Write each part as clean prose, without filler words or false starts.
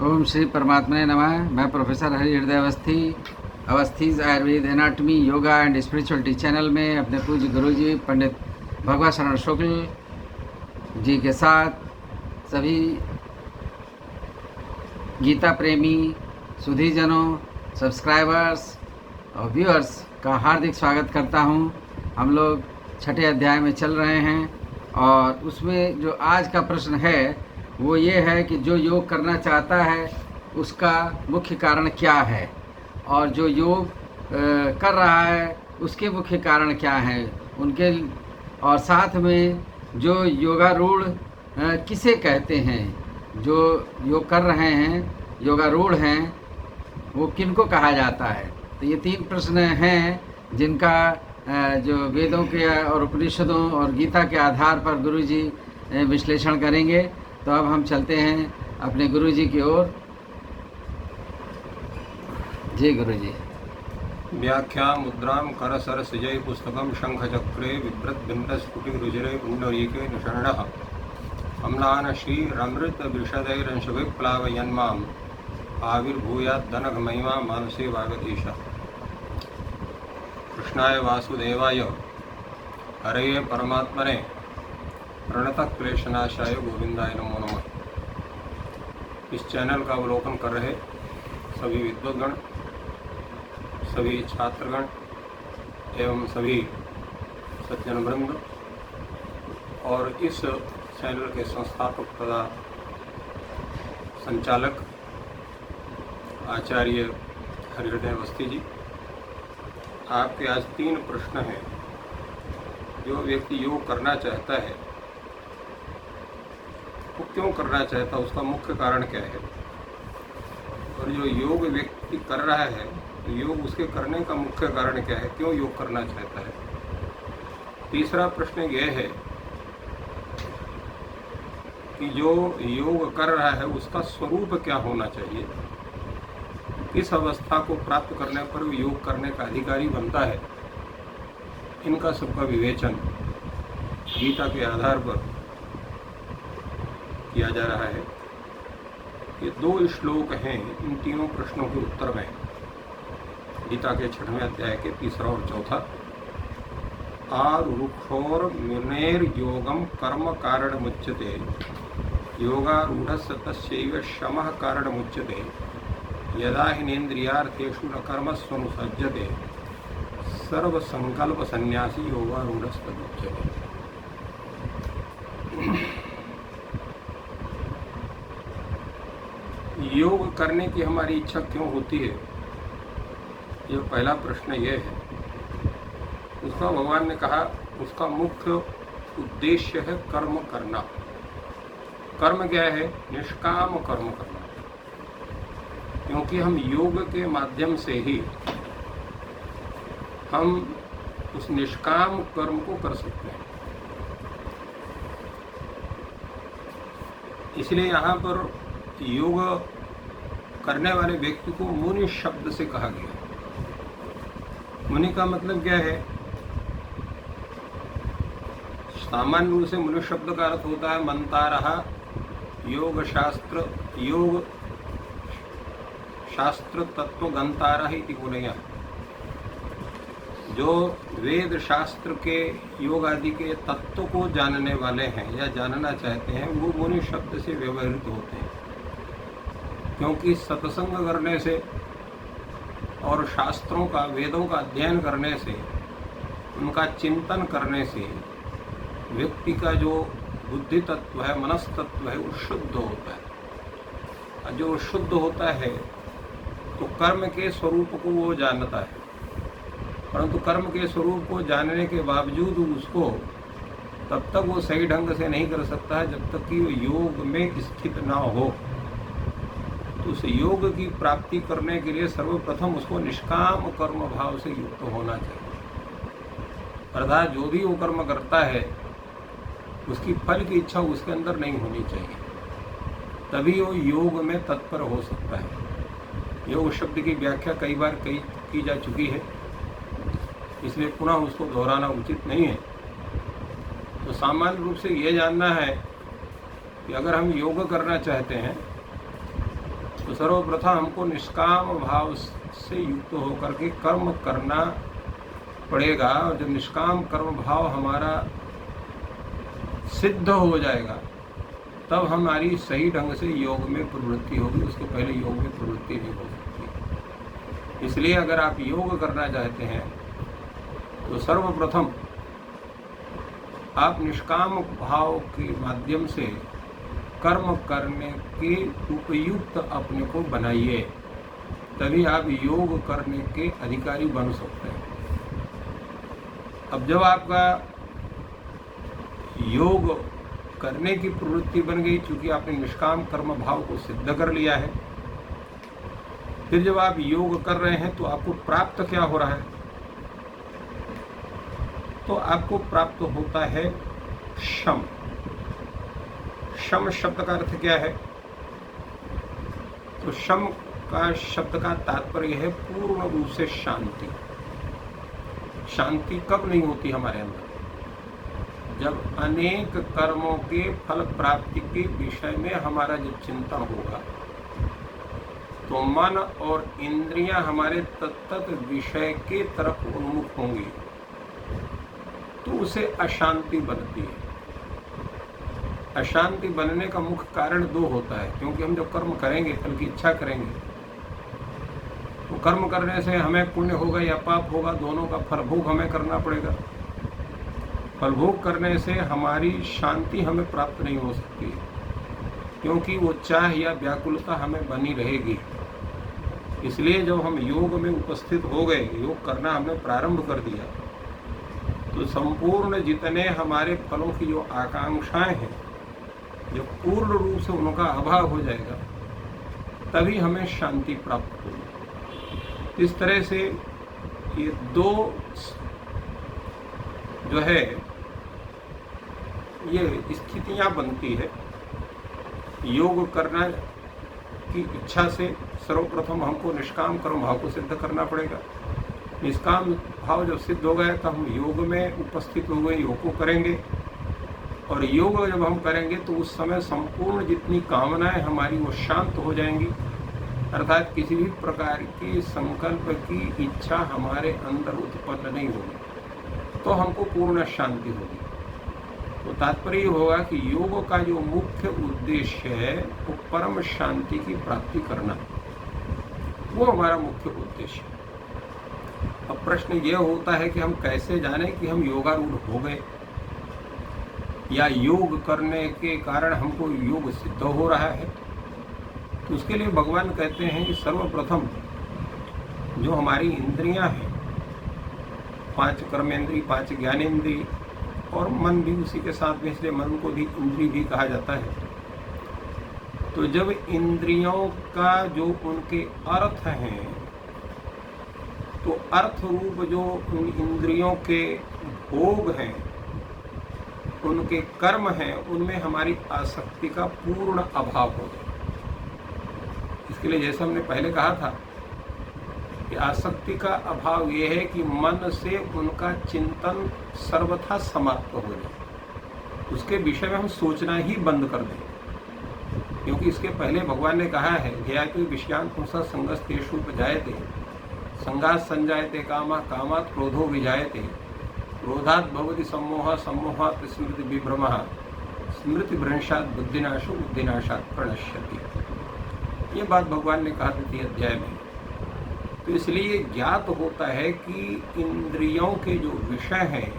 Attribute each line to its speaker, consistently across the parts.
Speaker 1: ओम श्री परमात्मने नमः। मैं professor Hari Hriday Awasthi's Ayurveda anatomy yoga and spirituality channel में अपने पूज्य गुरुजी पंडित भगवत शरण शुक्ल जी के साथ सभी गीता प्रेमी सुधीजनों, सब्सक्राइबर्स और व्यूअर्स का हार्दिक स्वागत करता हूं। हम लोग छठे अध्याय में चल रहे हैं और उसमें जो आज का प्रश्न है वो ये है कि जो योग करना चाहता है उसका मुख्य कारण क्या है, और जो योग कर रहा है उसके मुख्य कारण क्या हैं उनके, और साथ में जो योगारूढ़ किसे कहते हैं, जो योग कर रहे हैं योगारूढ़ हैं वो किनको कहा जाता है। तो ये तीन प्रश्न हैं जिनका जो वेदों के और उपनिषदों और गीता के आधार पर गुरुजी विश्लेषण करेंगे। तो अब हम चलते हैं अपने गुरुजी की ओर। जी गुरुजी।
Speaker 2: व्याख्या मुद्रां करसर सिजय पुस्तकं शंख चक्रे बिभ्रत बिंद स्फुटि रुजिरे पुंडरीके निषण्णः अम्लान श्रीरमृत विशदैरंशविप्लावयन्माम् आविर्भूयाद्दनघ महिमा मानसे वागधीश। कृष्णाय वासुदेवाय हरये परमात्मने प्रणतक्लेशनाशाय गोविंदाय नमो नमः। इस चैनल का अवलोकन कर रहे सभी विद्वद्गण, सभी छात्रगण एवं सभी सज्जन वृंद और इस चैनल के संस्थापक तथा संचालक आचार्य हरिहृदय अवस्थी जी, आपके आज तीन प्रश्न हैं। जो व्यक्ति योग करना चाहता है वो क्यों करना चाहता है, उसका मुख्य कारण क्या है, और जो योग व्यक्ति कर रहा है तो योग उसके करने का मुख्य कारण क्या है, क्यों योग करना चाहता है। तीसरा प्रश्न यह है कि जो योग कर रहा है उसका स्वरूप क्या होना चाहिए, किस अवस्था को प्राप्त करने पर वो योग करने का अधिकारी बनता है। इनका सबका विवेचन गीता के आधार पर किया जा रहा है। ये दो श्लोक हैं इन तीनों प्रश्नों के उत्तर में, गीता के 6वें अध्याय के 3रा और 4था। आरुक्षोर मुनेर योगम कर्म कारण मुच्यते योगारूढ़स्य तस्यैव शमः कारण मुच्यते यदा हिनेन्द्रियार्थेषु न कर्मस्वनुसज्जते सर्व संकल्प संन्यासी योगारूढ़स्तदुच्यते। योग करने की हमारी इच्छा क्यों होती है, ये पहला प्रश्न ये है। उसका भगवान ने कहा उसका मुख्य उद्देश्य है कर्म करना। कर्म क्या है? निष्काम कर्म करना, क्योंकि हम योग के माध्यम से ही हम उस निष्काम कर्म को कर सकते हैं। इसलिए यहाँ पर योग करने वाले व्यक्ति को मुनि शब्द से कहा गया। मुनि का मतलब क्या है? सामान्य रूप से मुनि शब्द का अर्थ होता है मंतारः, योग शास्त्र तत्व गंतारः इति गुणयः। जो वेद शास्त्र के योग आदि के तत्व को जानने वाले हैं या जानना चाहते हैं वो मुनि शब्द से व्यवहृत होते हैं, क्योंकि सत्संग करने से और शास्त्रों का वेदों का अध्ययन करने से, उनका चिंतन करने से व्यक्ति का जो बुद्धि तत्व है, मनस तत्व है, वो शुद्ध होता है। और जो शुद्ध होता है तो कर्म के स्वरूप को वो जानता है, परंतु कर्म के स्वरूप को जानने के बावजूद उसको तब तक वो सही ढंग से नहीं कर सकता है जब तक कि वो योग में स्थित ना हो। तो उस योग की प्राप्ति करने के लिए सर्वप्रथम उसको निष्काम कर्म भाव से युक्त होना चाहिए। अर्थात जो भी वो कर्म करता है उसकी फल की इच्छा उसके अंदर नहीं होनी चाहिए, तभी वो योग में तत्पर हो सकता है। योग शब्द की व्याख्या कई बार की जा चुकी है, इसलिए पुनः उसको दोहराना उचित नहीं है। तो सामान्य रूप से ये जानना है कि अगर हम योग करना चाहते हैं तो सर्वप्रथम हमको निष्काम भाव से युक्त होकर के कर्म करना पड़ेगा। और जब निष्काम कर्म भाव हमारा सिद्ध हो जाएगा तब हमारी सही ढंग से योग में प्रवृत्ति होगी। उसके पहले योग में प्रवृत्ति नहीं हो सकती। इसलिए अगर आप योग करना चाहते हैं तो सर्वप्रथम आप निष्काम भाव के माध्यम से कर्म करने के उपयुक्त अपने को बनाइए, तभी आप योग करने के अधिकारी बन सकते हैं। अब जब आपका योग करने की प्रवृत्ति बन गई, चूंकि आपने निष्काम कर्म भाव को सिद्ध कर लिया है, फिर जब आप योग कर रहे हैं तो आपको प्राप्त क्या हो रहा है? तो आपको प्राप्त होता है शम। शम शब्द का अर्थ क्या है? तो शम का शब्द का तात्पर्य है पूर्ण रूप से शांति। शांति कब नहीं होती हमारे अंदर? जब अनेक कर्मों के फल प्राप्ति के विषय में हमारा जब चिंतन होगा तो मन और इंद्रियां हमारे तत्त विषय के तरफ उन्मुख होंगी, तो उसे अशांति बनती है। अशांति बनने का मुख्य कारण दो होता है, क्योंकि हम जब कर्म करेंगे, फल की इच्छा करेंगे, तो कर्म करने से हमें पुण्य होगा या पाप होगा, दोनों का फलभोग हमें करना पड़ेगा। फलभोग करने से हमारी शांति हमें प्राप्त नहीं हो सकती, क्योंकि वो चाह या व्याकुलता हमें बनी रहेगी। इसलिए जब हम योग में उपस्थित हो गए, योग करना हमने प्रारंभ कर दिया, तो संपूर्ण जितने हमारे फलों की जो आकांक्षाएं हैं, जब पूर्ण रूप से उनका अभाव हो जाएगा, तभी हमें शांति प्राप्त होगी। इस तरह से ये दो जो है ये स्थितियां बनती है। योग करना की इच्छा से सर्वप्रथम हमको निष्काम कर्म भाव को सिद्ध करना पड़ेगा। निष्काम भाव जब सिद्ध हो गया तो हम योग में उपस्थित हो गए, योग को करेंगे। और योग जब हम करेंगे तो उस समय संपूर्ण जितनी कामनाएं हमारी वो शांत हो जाएंगी, अर्थात किसी भी प्रकार की संकल्प की इच्छा हमारे अंदर उत्पन्न नहीं होगी, तो हमको पूर्ण शांति होगी। तो तात्पर्य होगा कि योग का जो मुख्य उद्देश्य है वो परम शांति की प्राप्ति करना, वो हमारा मुख्य उद्देश्य है। अब प्रश्न ये होता है कि हम कैसे जानें कि हम योगारूढ़ हो गए, या योग करने के कारण हमको योग सिद्ध हो रहा है। तो उसके लिए भगवान कहते हैं कि सर्वप्रथम जो हमारी इंद्रियां हैं, 5 कर्मेंद्रिय, 5 ज्ञानेंद्रिय और मन भी उसी के साथ में, इसलिए मन को भी इंद्रिय भी कहा जाता है। तो जब इंद्रियों का जो उनके अर्थ हैं, तो अर्थ रूप जो उन इंद्रियों के भोग हैं, उनके कर्म हैं, उनमें हमारी आसक्ति का पूर्ण अभाव हो जाए। इसके लिए जैसे हमने पहले कहा था कि आसक्ति का अभाव यह है कि मन से उनका चिंतन सर्वथा समाप्त हो जाए, उसके विषय में हम सोचना ही बंद कर दें। क्योंकि इसके पहले भगवान ने कहा है, ध्यायते विषयान् पुंसः संगस्तेषु उपजायते, संगात् संजायते कामः, कामात् क्रोधो विजायते, क्रोधात् भवति सम्मोहः, सम्मोहात् स्मृति विभ्रमः, स्मृति भ्रंशात् बुद्धिनाशो, बुद्धिनाशात् प्रणश्यति। ये बात भगवान ने कहा 3 अध्याय में। तो इसलिए ज्ञात होता है कि इंद्रियों के जो विषय हैं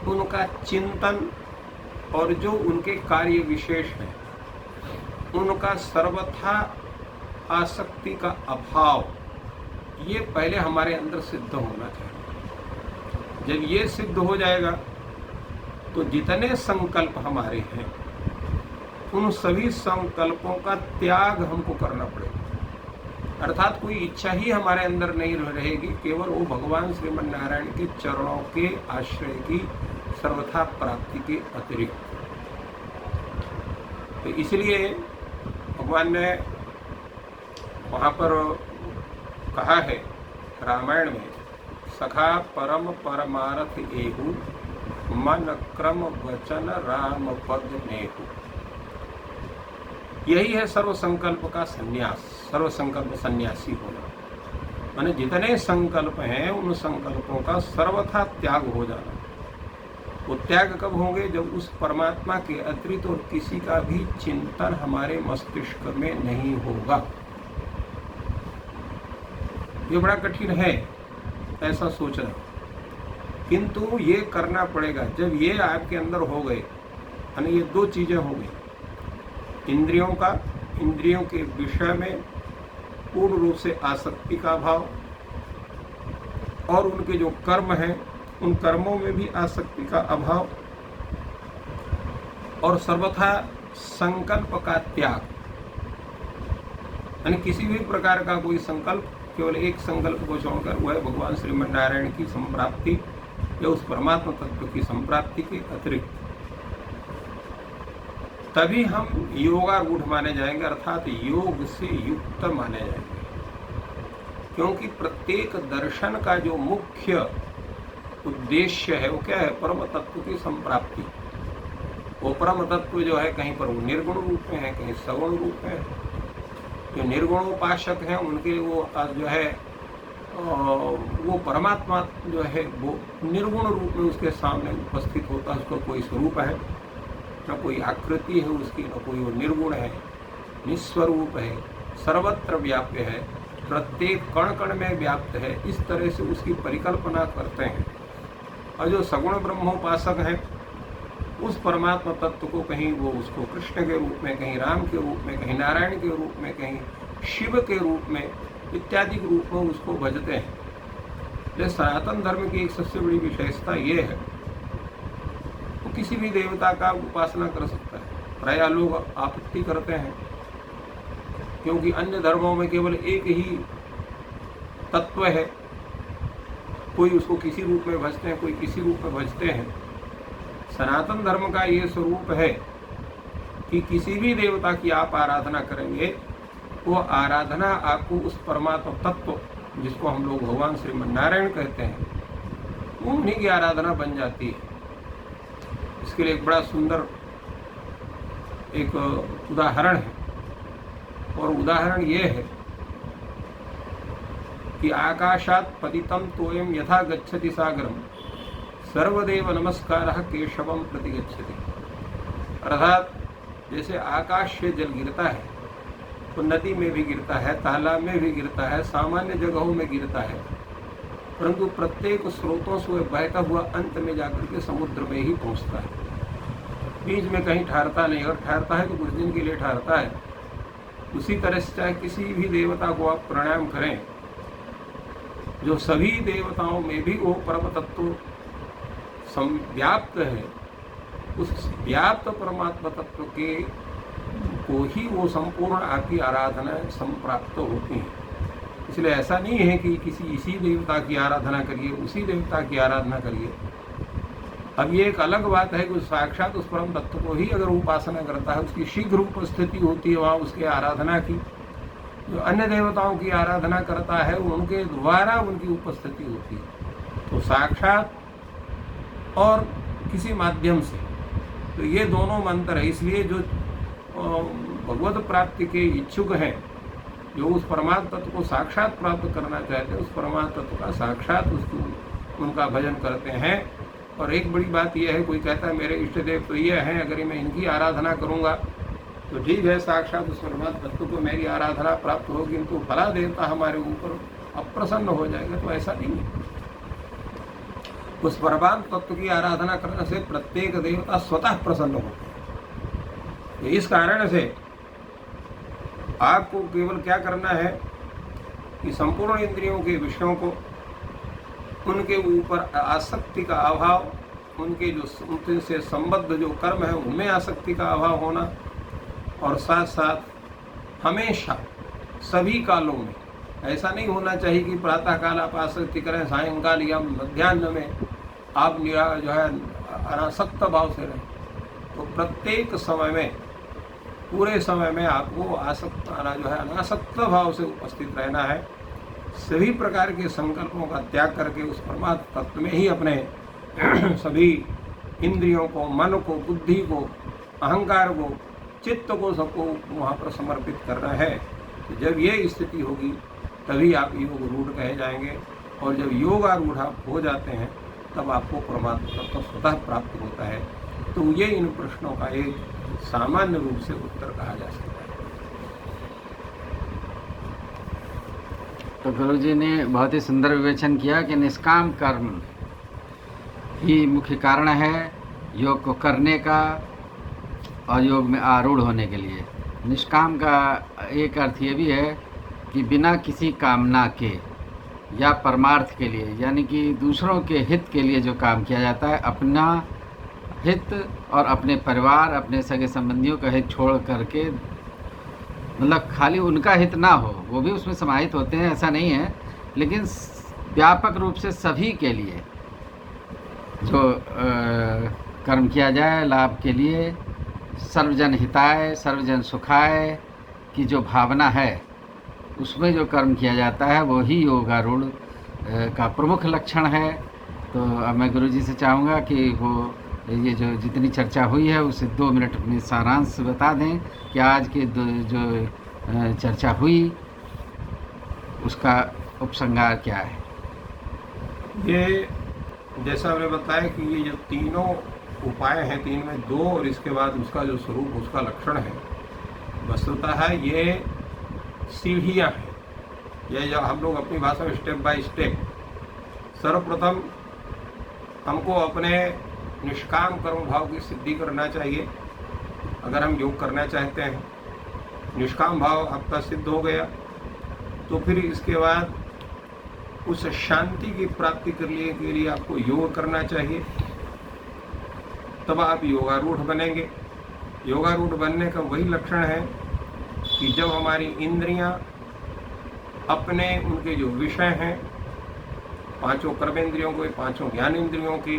Speaker 2: उनका चिंतन और जो उनके कार्य विशेष हैं उनका सर्वथा आसक्ति का अभाव, ये पहले हमारे अंदर सिद्ध होना चाहिए। जब ये सिद्ध हो जाएगा तो जितने संकल्प हमारे हैं उन सभी संकल्पों का त्याग हमको करना पड़ेगा, अर्थात कोई इच्छा ही हमारे अंदर नहीं रहेगी, केवल वो भगवान श्रीमन नारायण के चरणों के आश्रय की सर्वथा प्राप्ति के अतिरिक्त। तो इसलिए भगवान ने वहाँ पर कहा है रामायण में, सखा परम परमारथ एहु, मन क्रम वचन राम पद नेहु। यही है सर्व संकल्प का संन्यास, सर्व संकल्प सन्यासी होना। माने जितने संकल्प हैं उन संकल्पों का सर्वथा त्याग हो जाना। वो त्याग कब होंगे? जब उस परमात्मा के अतिरिक्त और किसी का भी चिंतन हमारे मस्तिष्क में नहीं होगा। ये बड़ा कठिन है ऐसा सोचना, किंतु ये करना पड़ेगा। जब ये आपके अंदर हो गए, यानी ये दो चीजें हो गई, इंद्रियों के विषय में पूर्ण रूप से आसक्ति का भाव, और उनके जो कर्म हैं उन कर्मों में भी आसक्ति का अभाव, और सर्वथा संकल्प का त्याग। यानी किसी भी प्रकार का कोई संकल्प, केवल एक संकल्प को छोड़कर वह भगवान श्रीमन नारायण की संप्राप्ति या उस परमात्मा तत्व की संप्राप्ति के अतिरिक्त, तभी हम योगारूढ़ माने जाएंगे, अर्थात योग से युक्त माने जाएंगे। क्योंकि प्रत्येक दर्शन का जो मुख्य उद्देश्य है वो क्या है? परम तत्व की संप्राप्ति। वो परम तत्व जो है कहीं पर वो निर्गुण रूप में है, कहीं सगुण रूप में है। जो निर्गुणोपासक हैं उनके वो जो है वो परमात्मा जो है वो निर्गुण रूप में उसके सामने उपस्थित होता है। उसका कोई स्वरूप है, न कोई आकृति है उसकी, न कोई वो निर्गुण है, निस्वरूप है, सर्वत्र व्याप्य है, प्रत्येक कण कण में व्याप्त है। इस तरह से उसकी परिकल्पना करते हैं। और जो सगुण ब्रह्मोपासक हैं उस परमात्मा तत्व को कहीं वो उसको कृष्ण के रूप में, कहीं राम के रूप में, कहीं नारायण के रूप में, कहीं शिव के रूप में इत्यादि रूप में उसको भजते हैं। ये सनातन धर्म की एक सबसे बड़ी विशेषता ये है, वो किसी भी देवता का उपासना कर सकता है। प्रायः लोग आपत्ति करते हैं क्योंकि अन्य धर्मों में केवल एक ही तत्व है, कोई उसको किसी रूप में भजते हैं, कोई किसी रूप में भजते हैं। सनातन धर्म का ये स्वरूप है कि किसी भी देवता की आप आराधना करेंगे, वो आराधना आपको उस परमात्मा तत्व जिसको हम लोग भगवान श्रीमन नारायण कहते हैं, उन्हीं की आराधना बन जाती है। इसके लिए एक बड़ा सुंदर एक उदाहरण है, और उदाहरण ये है कि आकाशात पतितं तोयम यथा गच्छति सागरम सर्वदेव नमस्कारः केशवम प्रति गच्छति। अर्थात जैसे आकाश से जल गिरता है तो नदी में भी गिरता है, तालाब में भी गिरता है, सामान्य जगहों में गिरता है, परंतु प्रत्येक स्रोतों से बहता हुआ अंत में जाकर के समुद्र में ही पहुंचता है। बीच में कहीं ठहरता नहीं, अगर ठहरता है तो कुछ दिन के लिए ठहरता है। उसी तरह से चाहे किसी भी देवता को आप प्रणाम करें, जो सभी देवताओं में भी वो परम तत्व व्याप्त है, उस व्याप्त परमात्मा तत्व के को ही वो संपूर्ण आपकी आराधना संप्राप्त होती है। इसलिए ऐसा नहीं है कि किसी इसी देवता की आराधना करिए, उसी देवता की आराधना करिए। अब ये एक अलग बात है कि साक्षात उस परम तत्व को ही अगर उपासना करता है, उसकी शीघ्र उपस्थिति होती है वहाँ उसके आराधना की। जो अन्य देवताओं की आराधना करता है उनके द्वारा उनकी उपस्थिति होती है। तो साक्षात और किसी माध्यम से, तो ये दोनों मंत्र है। इसलिए जो भगवत प्राप्ति के इच्छुक हैं, जो उस परमात्मा तत्व को साक्षात प्राप्त करना चाहते हैं, उस परमात्मा तत्व का साक्षात उसको उनका भजन करते हैं। और एक बड़ी बात यह है, कोई कहता है मेरे इष्ट देव तो ये हैं, अगर मैं इनकी आराधना करूँगा तो ठीक है, साक्षात उस परमात्मा तत्व को मेरी आराधना प्राप्त होगी, किंतु फला देवता हमारे ऊपर अप्रसन्न हो जाएगा। तो ऐसा नहीं है। उस परमात्मा तत्व की आराधना करने से प्रत्येक देवता स्वतः प्रसन्न होते हैं। तो इस कारण से आपको केवल क्या करना है कि संपूर्ण इंद्रियों के विषयों को, उनके ऊपर आसक्ति का अभाव, उनके जो उनसे संबद्ध जो कर्म है उनमें आसक्ति का अभाव होना, और साथ साथ हमेशा सभी कालों में ऐसा नहीं होना चाहिए कि प्रातः काल आप आसक्ति करें, सायंकाल या मध्याह्न में आप जो है अनासक्त भाव से रहें। तो प्रत्येक समय में, पूरे समय में आपको जो है अनासक्त भाव से उपस्थित रहना है। सभी प्रकार के संकल्पों का त्याग करके उस परमात्मा तत्व में ही अपने सभी इंद्रियों को, मन को, बुद्धि को, अहंकार को चित्त को सबको वहाँ पर समर्पित करना है। तो जब ये स्थिति होगी तभी आप योग रूढ़ कहे जाएंगे, और जब योगारूढ़ आप हो जाते हैं तब आपको परमात्मा तत्व स्वतः प्राप्त होता है। तो ये इन प्रश्नों का एक सामान्य रूप से उत्तर कहा जा सकता है।
Speaker 1: तो गुरु जी ने बहुत ही सुंदर विवेचन किया कि निष्काम कर्म ही मुख्य कारण है योग को करने का और योग में आरूढ़ होने के लिए। निष्काम का एक अर्थ ये भी है कि बिना किसी कामना के या परमार्थ के लिए, यानी कि दूसरों के हित के लिए जो काम किया जाता है, अपना हित और अपने परिवार, अपने सगे संबंधियों का हित छोड़ करके, मतलब खाली उनका हित ना हो, वो भी उसमें समाहित होते हैं, ऐसा नहीं है, लेकिन व्यापक रूप से सभी के लिए जो कर्म किया जाए लाभ के लिए, सर्वजन हिताय सर्वजन सुखाय की जो भावना है, उसमें जो कर्म किया जाता है वो ही योगारूढ़ का प्रमुख लक्षण है। तो अब मैं गुरु जी से चाहूँगा कि वो ये जो जितनी चर्चा हुई है उसे 2 मिनट में सारांश बता दें कि आज की जो चर्चा हुई उसका उपसंहार क्या है।
Speaker 2: ये जैसा हमने बताया कि ये जो तीनों उपाय हैं, 3 में 2 और इसके बाद उसका जो स्वरूप, उसका लक्षण है, वस्तुतः है ये सीढ़ियाँ हैं। ये जो हम लोग अपनी भाषा में स्टेप बाय स्टेप, सर्वप्रथम हमको अपने निष्काम कर्म भाव की सिद्धि करना चाहिए। अगर हम योग करना चाहते हैं, निष्काम भाव आपका सिद्ध हो गया तो फिर इसके बाद उस शांति की प्राप्ति करने के लिए आपको योग करना चाहिए, तब आप योगारूढ़ बनेंगे। योगारूढ़ बनने का वही लक्षण है कि जब हमारी इंद्रियां अपने उनके जो विषय हैं, 5 कर्मेंद्रियों को, 5 ज्ञानेंद्रियों के,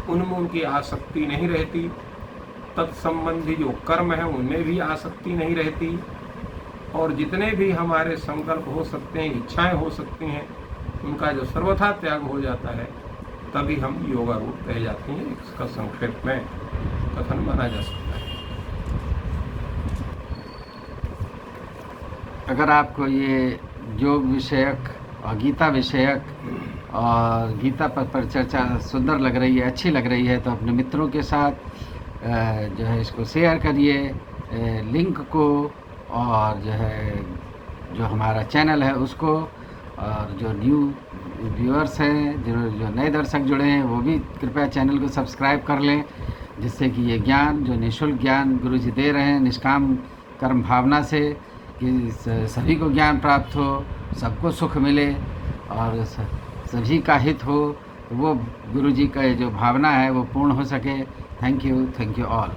Speaker 2: उनमें उनकी आसक्ति नहीं रहती, तत्संबंधी जो कर्म है उनमें भी आसक्ति नहीं रहती, और जितने भी हमारे संकल्प हो सकते हैं, इच्छाएं हो सकती हैं, उनका जो सर्वथा त्याग हो जाता है, तभी हम योगारूढ़ कहे जाते हैं। इसका संक्षेप में कथन माना जा सकता है।
Speaker 1: अगर आपको ये योग विषयक और गीता विषयक और गीता पर चर्चा सुंदर लग रही है, अच्छी लग रही है, तो अपने मित्रों के साथ जो है इसको शेयर करिए लिंक को, और जो है जो हमारा चैनल है उसको, और जो न्यू व्यूअर्स हैं, जो नए दर्शक जुड़े हैं, वो भी कृपया चैनल को सब्सक्राइब कर लें, जिससे कि ये ज्ञान, जो निःशुल्क ज्ञान गुरु जी दे रहे हैं निष्काम कर्म भावना से, कि सभी को ज्ञान प्राप्त हो, सबको सुख मिले और सभी का हित हो, तो वो गुरु जी का जो भावना है वो पूर्ण हो सके। Thank you all.